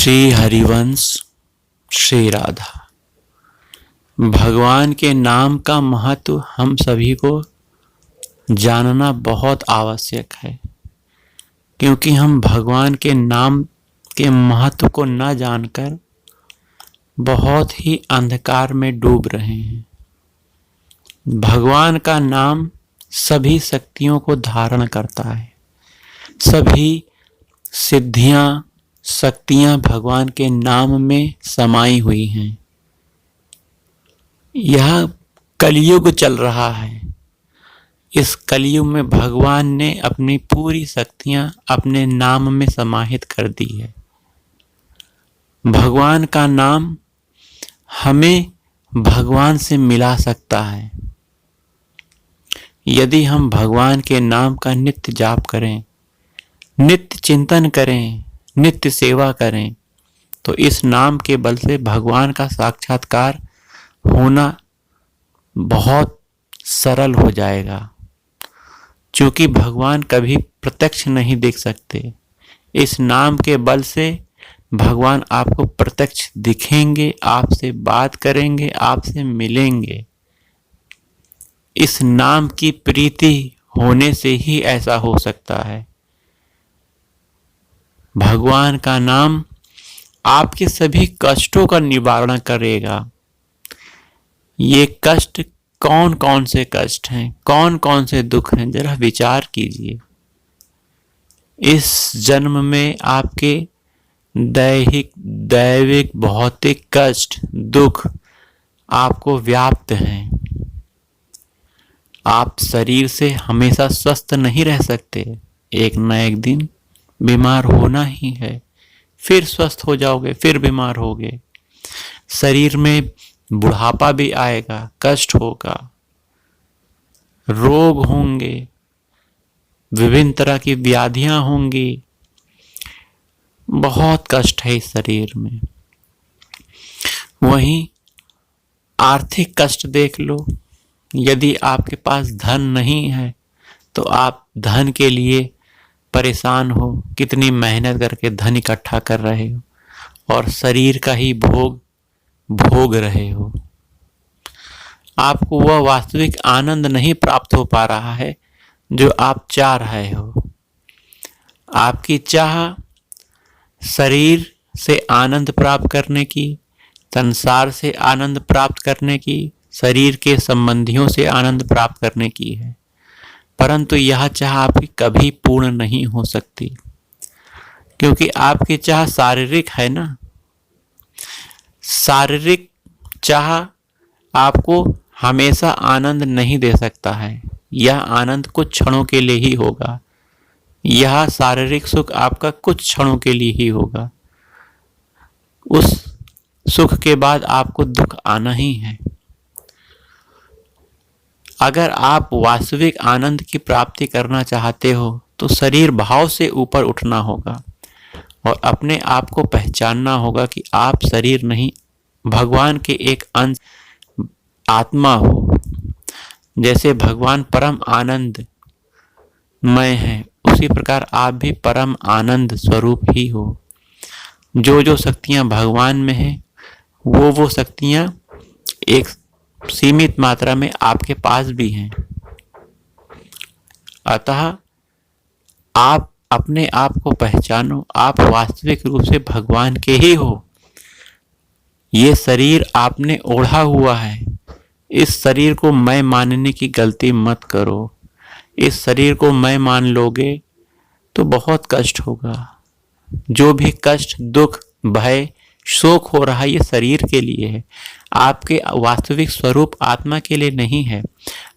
श्री हरिवंश श्री राधा। भगवान के नाम का महत्व हम सभी को जानना बहुत आवश्यक है, क्योंकि हम भगवान के नाम के महत्व को न जानकर बहुत ही अंधकार में डूब रहे हैं। भगवान का नाम सभी शक्तियों को धारण करता है। सभी सिद्धियां शक्तियां भगवान के नाम में समाई हुई हैं। यह कलयुग चल रहा है। इस कलयुग में भगवान ने अपनी पूरी शक्तियां अपने नाम में समाहित कर दी है। भगवान का नाम हमें भगवान से मिला सकता है। यदि हम भगवान के नाम का नित्य जाप करें, नित्य चिंतन करें, नित्य सेवा करें, तो इस नाम के बल से भगवान का साक्षात्कार होना बहुत सरल हो जाएगा। क्योंकि भगवान कभी प्रत्यक्ष नहीं देख सकते, इस नाम के बल से भगवान आपको प्रत्यक्ष दिखेंगे, आपसे बात करेंगे, आपसे मिलेंगे। इस नाम की प्रीति होने से ही ऐसा हो सकता है। भगवान का नाम आपके सभी कष्टों का निवारण करेगा। ये कष्ट कौन कौन से कष्ट हैं, कौन कौन से दुख हैं, जरा विचार कीजिए। इस जन्म में आपके दैविक भौतिक कष्ट दुख आपको व्याप्त हैं। आप शरीर से हमेशा स्वस्थ नहीं रह सकते। एक न एक दिन बीमार होना ही है, फिर स्वस्थ हो जाओगे, फिर बीमार होगे। शरीर में बुढ़ापा भी आएगा, कष्ट होगा, रोग होंगे, विभिन्न तरह की व्याधियां होंगी। बहुत कष्ट है इस शरीर में। वहीं आर्थिक कष्ट देख लो। यदि आपके पास धन नहीं है तो आप धन के लिए परेशान हो, कितनी मेहनत करके धन इकट्ठा कर रहे हो और शरीर का ही भोग रहे हो। आपको वह वास्तविक आनंद नहीं प्राप्त हो पा रहा है जो आप चाह रहे हो। आपकी चाह शरीर से आनंद प्राप्त करने की, संसार से आनंद प्राप्त करने की, शरीर के संबंधियों से आनंद प्राप्त करने की है, परंतु यह चाह आपकी कभी पूर्ण नहीं हो सकती, क्योंकि आपकी चाह शारीरिक है ना। शारीरिक चाह आपको हमेशा आनंद नहीं दे सकता है। यह आनंद कुछ क्षणों के लिए ही होगा। यह शारीरिक सुख आपका कुछ क्षणों के लिए ही होगा। उस सुख के बाद आपको दुख आना ही है। अगर आप वास्तविक आनंद की प्राप्ति करना चाहते हो तो शरीर भाव से ऊपर उठना होगा और अपने आप को पहचानना होगा कि आप शरीर नहीं, भगवान के एक अंश आत्मा हो। जैसे भगवान परम आनंदमय है, उसी प्रकार आप भी परम आनंद स्वरूप ही हो। जो जो शक्तियां भगवान में हैं, वो शक्तियां एक सीमित मात्रा में आपके पास भी हैं। अतः आप अपने आप को पहचानो, आप वास्तविक रूप से भगवान के ही हो। ये शरीर आपने ओढ़ा हुआ है। इस शरीर को मैं मानने की गलती मत करो। इस शरीर को मैं मान लोगे तो बहुत कष्ट होगा। जो भी कष्ट, दुख, भय, शोक हो रहा है, ये शरीर के लिए है। आपके वास्तविक स्वरूप आत्मा के लिए नहीं है।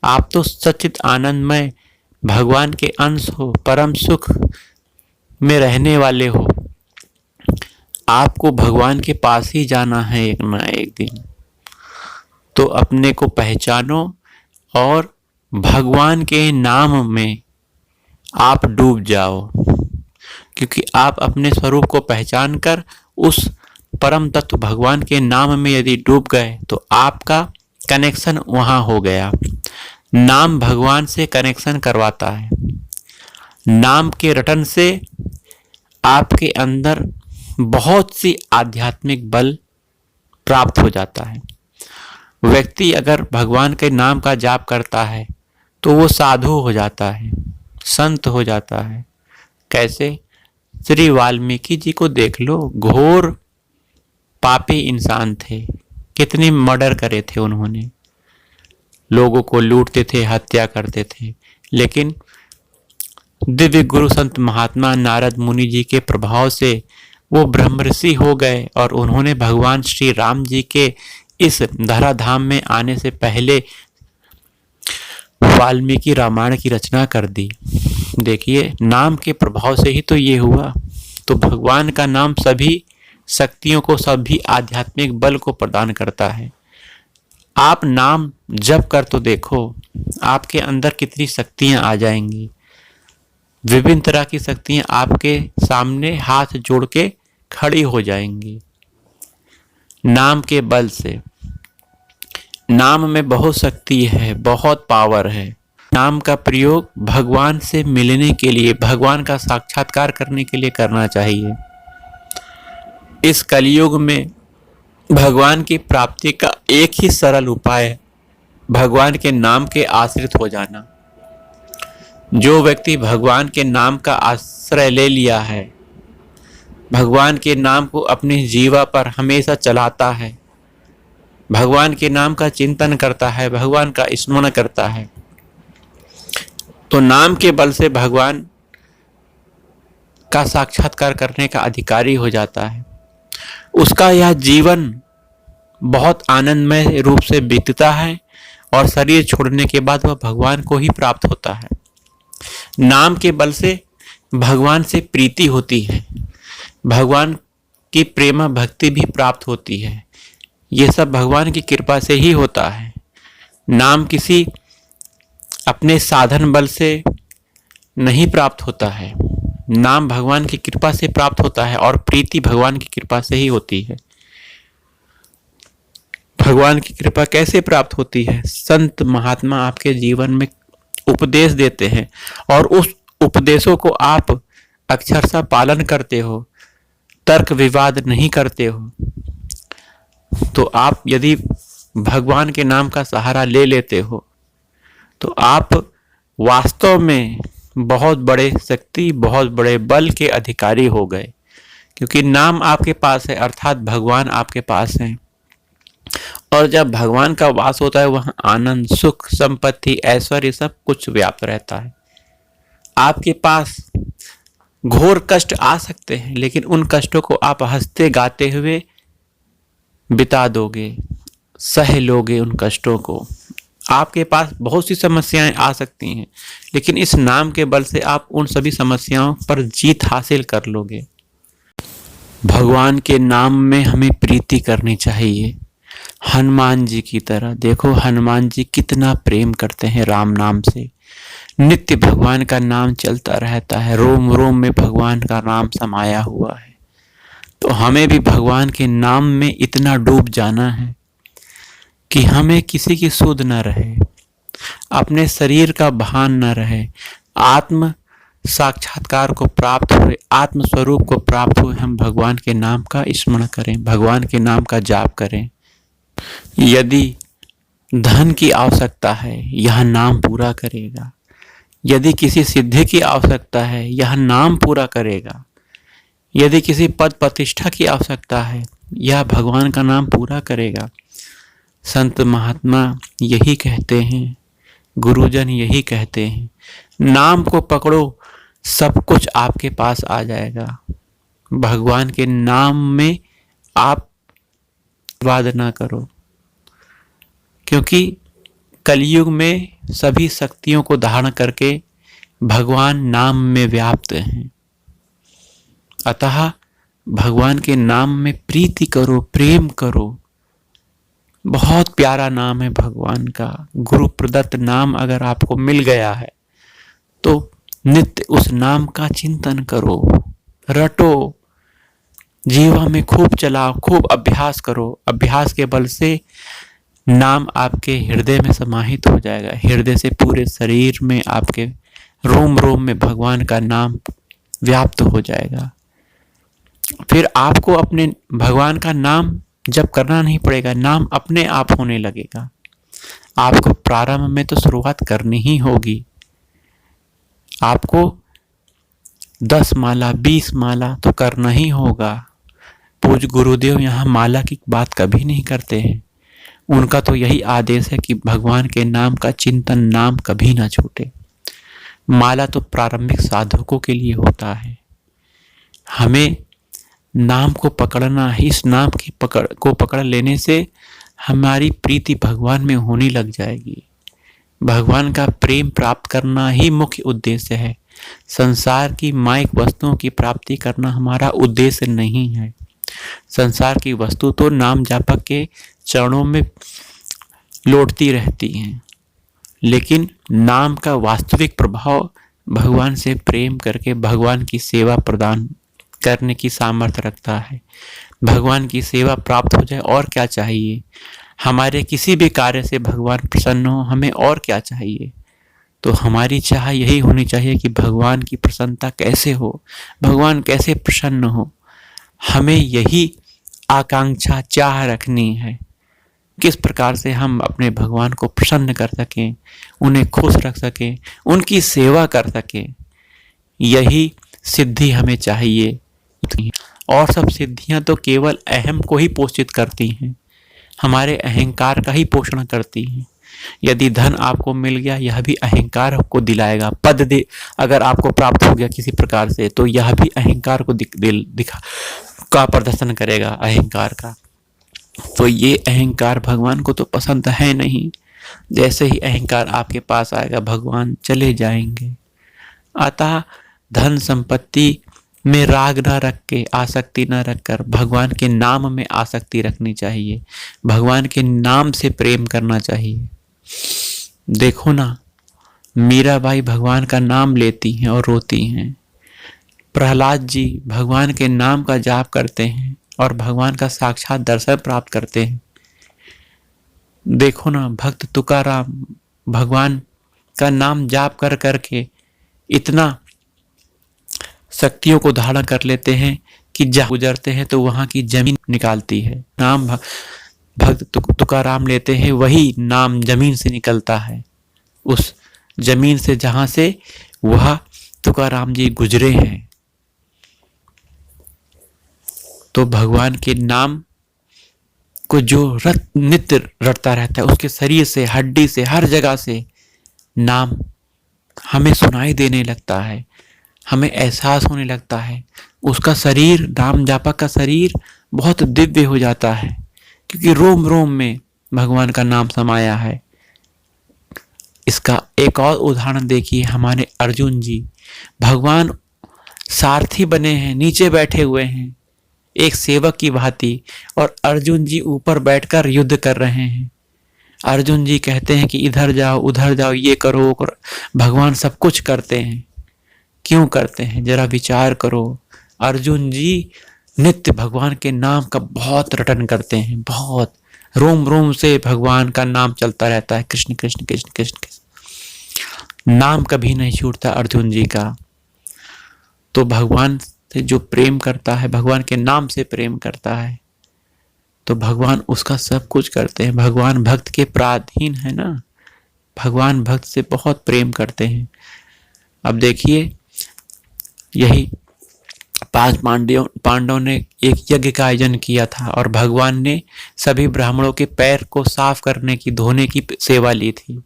आप तो सच्चित आनंदमय भगवान के अंश हो, परम सुख में रहने वाले हो। आपको भगवान के पास ही जाना है एक ना एक दिन। तो अपने को पहचानो और भगवान के नाम में आप डूब जाओ, क्योंकि आप अपने स्वरूप को पहचान कर उस परम तत्व भगवान के नाम में यदि डूब गए तो आपका कनेक्शन वहां हो गया। नाम भगवान से कनेक्शन करवाता है। नाम के रटन से आपके अंदर बहुत सी आध्यात्मिक बल प्राप्त हो जाता है। व्यक्ति अगर भगवान के नाम का जाप करता है तो वो साधु हो जाता है, संत हो जाता है। कैसे? श्री वाल्मीकि जी को देख लो, घोर पापी इंसान थे, कितने मर्डर करे थे उन्होंने, लोगों को लूटते थे, हत्या करते थे, लेकिन दिव्य गुरु संत महात्मा नारद मुनि जी के प्रभाव से वो ब्रह्मर्षि हो गए और उन्होंने भगवान श्री राम जी के इस धराधाम में आने से पहले वाल्मीकि रामायण की रचना कर दी। देखिए, नाम के प्रभाव से ही तो ये हुआ। तो भगवान का नाम सभी शक्तियों को, सभी आध्यात्मिक बल को प्रदान करता है। आप नाम जप कर तो देखो, आपके अंदर कितनी शक्तियां आ जाएंगी। विभिन्न तरह की शक्तियां आपके सामने हाथ जोड़ के खड़ी हो जाएंगी नाम के बल से। नाम में बहुत शक्ति है, बहुत पावर है। नाम का प्रयोग भगवान से मिलने के लिए, भगवान का साक्षात्कार करने के लिए करना चाहिए। इस कलयुग में भगवान की प्राप्ति का एक ही सरल उपाय है, भगवान के नाम के आश्रित हो जाना। जो व्यक्ति भगवान के नाम का आश्रय ले लिया है, भगवान के नाम को अपनी जीवा पर हमेशा चलाता है, भगवान के नाम का चिंतन करता है, भगवान का स्मरण करता है, तो नाम के बल से भगवान का साक्षात्कार करने का अधिकारी हो जाता है। उसका यह जीवन बहुत आनंदमय रूप से बीतता है और शरीर छोड़ने के बाद वह भगवान को ही प्राप्त होता है। नाम के बल से भगवान से प्रीति होती है, भगवान की प्रेम भक्ति भी प्राप्त होती है। ये सब भगवान की कृपा से ही होता है। नाम किसी अपने साधन बल से नहीं प्राप्त होता है, नाम भगवान की कृपा से प्राप्त होता है और प्रीति भगवान की कृपा से ही होती है। भगवान की कृपा कैसे प्राप्त होती है? संत महात्मा आपके जीवन में उपदेश देते हैं और उस उपदेशों को आप अक्षरशः पालन करते हो, तर्क विवाद नहीं करते हो, तो आप यदि भगवान के नाम का सहारा ले लेते हो तो आप वास्तव में बहुत बड़े शक्ति, बहुत बड़े बल के अधिकारी हो गए, क्योंकि नाम आपके पास है, अर्थात भगवान आपके पास है। और जब भगवान का वास होता है वहाँ आनंद, सुख, संपत्ति, ऐश्वर्य सब कुछ व्याप्त रहता है। आपके पास घोर कष्ट आ सकते हैं, लेकिन उन कष्टों को आप हंसते गाते हुए बिता दोगे, सह लोगे उन कष्टों को। आपके पास बहुत सी समस्याएं आ सकती हैं, लेकिन इस नाम के बल से आप उन सभी समस्याओं पर जीत हासिल कर लोगे। भगवान के नाम में हमें प्रीति करनी चाहिए, हनुमान जी की तरह। देखो हनुमान जी कितना प्रेम करते हैं राम नाम से, नित्य भगवान का नाम चलता रहता है, रोम रोम में भगवान का नाम समाया हुआ है। तो हमें भी भगवान के नाम में इतना डूब जाना है कि हमें किसी की सुध न रहे, अपने शरीर का भान न रहे, आत्म साक्षात्कार को प्राप्त हुए, आत्म स्वरूप को प्राप्त हुए हम भगवान के नाम का स्मरण करें, भगवान के नाम का जाप करें। यदि धन की आवश्यकता है, यह नाम पूरा करेगा। यदि किसी सिद्धि की आवश्यकता है, यह नाम पूरा करेगा। यदि किसी पद प्रतिष्ठा की आवश्यकता है, यह भगवान का नाम पूरा करेगा। संत महात्मा यही कहते हैं, गुरुजन यही कहते हैं, नाम को पकड़ो, सब कुछ आपके पास आ जाएगा। भगवान के नाम में आप वाद ना करो, क्योंकि कलयुग में सभी शक्तियों को धारण करके भगवान नाम में व्याप्त हैं। अतः भगवान के नाम में प्रीति करो, प्रेम करो। बहुत प्यारा नाम है भगवान का। गुरु प्रदत्त नाम अगर आपको मिल गया है तो नित्य उस नाम का चिंतन करो, रटो, जीवा में खूब चलाओ, खूब अभ्यास करो। अभ्यास के बल से नाम आपके हृदय में समाहित हो जाएगा। हृदय से पूरे शरीर में, आपके रोम रोम में भगवान का नाम व्याप्त हो जाएगा। फिर आपको अपने भगवान का नाम जप करना नहीं पड़ेगा, नाम अपने आप होने लगेगा। आपको प्रारंभ में तो शुरुआत करनी ही होगी। आपको 10 माला 20 माला तो करना ही होगा। पूज्य गुरुदेव यहाँ माला की बात कभी नहीं करते हैं। उनका तो यही आदेश है कि भगवान के नाम का चिंतन, नाम कभी ना छूटे। माला तो प्रारंभिक साधकों के लिए होता है। हमें नाम को पकड़ना है। इस नाम की पकड़ लेने से हमारी प्रीति भगवान में होने लग जाएगी। भगवान का प्रेम प्राप्त करना ही मुख्य उद्देश्य है। संसार की मायिक वस्तुओं की प्राप्ति करना हमारा उद्देश्य नहीं है। संसार की वस्तु तो नाम जापक के चरणों में लौटती रहती हैं, लेकिन नाम का वास्तविक प्रभाव भगवान से प्रेम करके भगवान की सेवा प्रदान करने की सामर्थ्य रखता है। भगवान की सेवा प्राप्त हो जाए और क्या चाहिए। हमारे किसी भी कार्य से भगवान प्रसन्न हो, हमें और क्या चाहिए। तो हमारी चाह यही होनी चाहिए कि भगवान की प्रसन्नता कैसे हो, भगवान कैसे प्रसन्न हो। हमें यही आकांक्षा, चाह रखनी है, किस प्रकार से हम अपने भगवान को प्रसन्न कर सकें, उन्हें खुश रख सकें, उनकी सेवा कर सकें। यही सिद्धि हमें चाहिए। और सब सिद्धियां तो केवल अहम को ही पोषित करती हैं, हमारे अहंकार का ही पोषण करती हैं। यदि धन आपको मिल गया, यह भी अहंकार को दिलाएगा। पद दे अगर आपको प्राप्त हो गया किसी प्रकार से, तो यह भी अहंकार को दिखा का प्रदर्शन करेगा, अहंकार का। तो ये अहंकार भगवान को तो पसंद है नहीं। जैसे ही अहंकार आपके पास आएगा, भगवान चले जाएंगे। अतः धन संपत्ति में राग न रख के, आसक्ति न रखकर भगवान के नाम में आसक्ति रखनी चाहिए। भगवान के नाम से प्रेम करना चाहिए। देखो ना, मीराबाई भगवान का नाम लेती हैं और रोती हैं। प्रहलाद जी भगवान के नाम का जाप करते हैं और भगवान का साक्षात दर्शन प्राप्त करते हैं। देखो ना, भक्त तुकाराम भगवान का नाम जाप कर करके इतना शक्तियों को धारण कर लेते हैं कि जहाँ गुजरते हैं तो वहां की जमीन निकालती है। नाम भक्त तुकाराम लेते हैं, वही नाम जमीन से निकलता है, उस जमीन से जहां से वह तुकाराम जी गुजरे हैं। तो भगवान के नाम को जो नित्य रटता रहता है, उसके शरीर से, हड्डी से, हर जगह से नाम हमें सुनाई देने लगता है, हमें एहसास होने लगता है। उसका शरीर, नाम जापक का शरीर बहुत दिव्य हो जाता है, क्योंकि रोम रोम में भगवान का नाम समाया है। इसका एक और उदाहरण देखिए, हमारे अर्जुन जी भगवान सारथी बने हैं, नीचे बैठे हुए हैं एक सेवक की भांति, और अर्जुन जी ऊपर बैठकर युद्ध कर रहे हैं। अर्जुन जी कहते हैं कि इधर जाओ, उधर जाओ, ये करो, वो करो। भगवान सब कुछ करते हैं। क्यों करते हैं, जरा विचार करो। अर्जुन जी नित्य भगवान के नाम का बहुत रटन करते हैं, बहुत रोम रोम से भगवान का नाम चलता रहता है, कृष्ण कृष्ण कृष्ण कृष्ण कृष्ण। नाम कभी नहीं छूटता अर्जुन जी का। तो भगवान से जो प्रेम करता है, भगवान के नाम से प्रेम करता है, तो भगवान उसका सब कुछ करते हैं। भगवान भक्त के पराधीन है ना, भगवान भक्त से बहुत प्रेम करते हैं। अब देखिए, यही 5 पांडवों ने एक यज्ञ का आयोजन किया था और भगवान ने सभी ब्राह्मणों के पैर को साफ करने की, धोने की सेवा ली थी।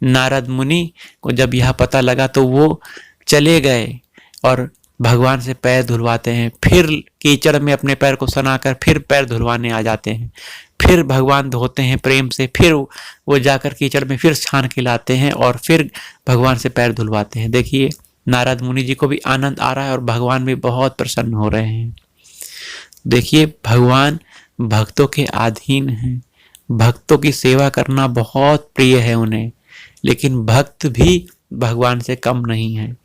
नारद मुनि को जब यह पता लगा तो वो चले गए और भगवान से पैर धुलवाते हैं। फिर कीचड़ में अपने पैर को सनाकर फिर पैर धुलवाने आ जाते हैं। फिर भगवान धोते हैं प्रेम से, फिर वो जाकर कीचड़ में फिर छान के लाते हैं और फिर भगवान से पैर धुलवाते हैं। देखिए, नारद मुनि जी को भी आनंद आ रहा है और भगवान भी बहुत प्रसन्न हो रहे हैं। देखिए, भगवान भक्तों के अधीन हैं, भक्तों की सेवा करना बहुत प्रिय है उन्हें। लेकिन भक्त भी भगवान से कम नहीं है।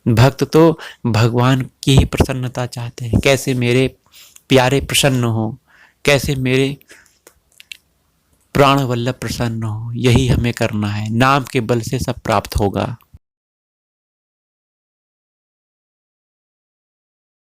भक्त तो भगवान की ही प्रसन्नता चाहते हैं। कैसे मेरे प्यारे प्रसन्न हो, कैसे मेरे प्राण वल्लभ प्रसन्न हो, यही हमें करना है। नाम के बल से सब प्राप्त होगा।